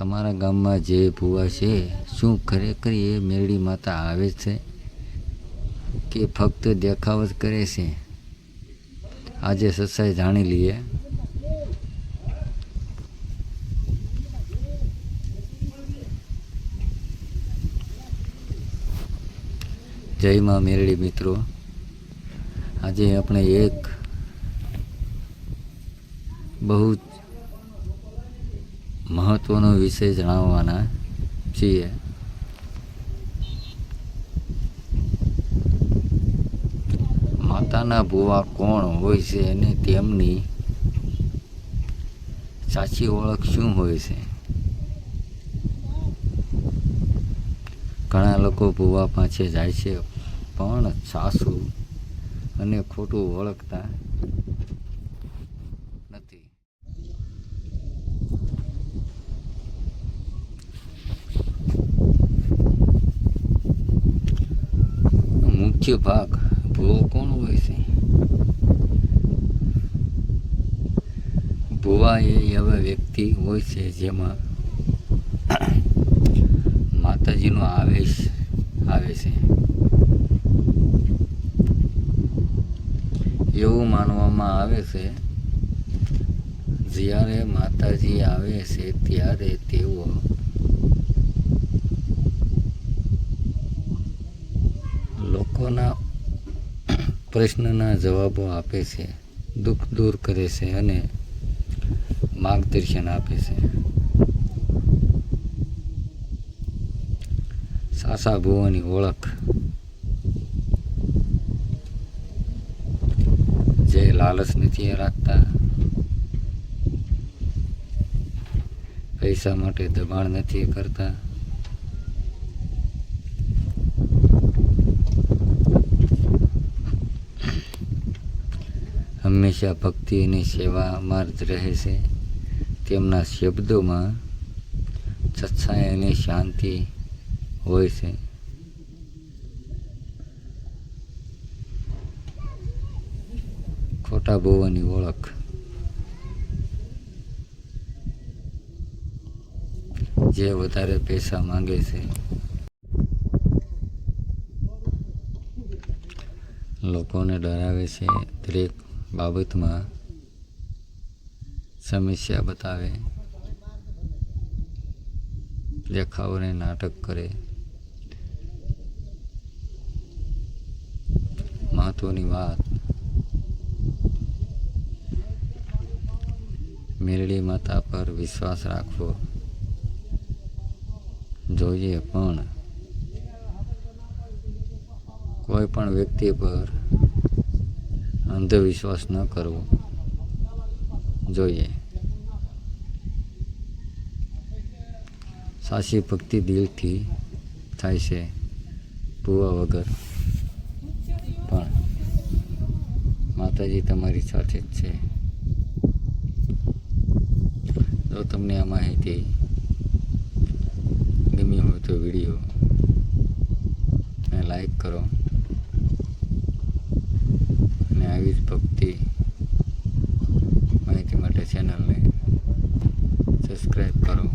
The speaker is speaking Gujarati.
તમારા ગામમાં જે ભૂવા છે, શું ખરેખર એ મેરડી માતા આવે છે કે ફક્ત દેખાવ જ કરે છે? આજે સચ્ચાઈ જાણી લઈએ. જય માં મેરડી મિત્રો, આજે આપણે એક બહુ મહત્વનો વિષય જણાવવાના છીએ. માતાના ભુવા કોણ હોય છે અને તેમની સાચી ઓળખ શું હોય છે? ઘણા લોકો ભુવા પાસે જાય છે પણ સાચું અને ખોટું ઓળખતા નથી. મુખ્ય ભાગ ભુવો કોણ હોય છે? ભુવા એ એવા વ્યક્તિ હોય છે જેમાં માતાજીનો આવેશ આવે છે. એવું માનવામાં આવે છે જ્યારે માતાજી આવે છે ત્યારે તેઓ લોકોના પ્રશ્નના જવાબો આપે છે, દુઃખ દૂર કરે છે અને માર્ગદર્શન આપે છે. સાચા ભુવાની ઓળખ: જે લાલચ નથી રાખતા, પૈસા માટે દબાણ નથી કરતા, હંમેશા ભક્તિ અને સેવામાં જ રહે છે. તેમના શબ્દોમાં સચ્ચાઈ અને શાંતિ હોય છે. ખોટા ભુવાની ઓળખ: જે વધારે પૈસા માંગે છે, લોકોને ડરાવે છે, દરેક બાબતમાં સમસ્યા બતાવે, દેખાવને નાટક કરે. મહત્વની વાત: મેરડી માતા પર વિશ્વાસ રાખવો જોઈએ પણ કોઈ પણ વ્યક્તિ પર અંધવિશ્વાસ ન કરવો જોઈએ. સાચી ભક્તિ દિલથી થાય છે, ભુવા વગર. પણ માતાજી તમારી સાથે જ છે. જો તમને આ માહિતી ગમી હોય તો વિડીયો ને લાઈક કરો અને આવી જ ભક્તિ માહિતી માટે ચેનલને સબસ્ક્રાઈબ કરો.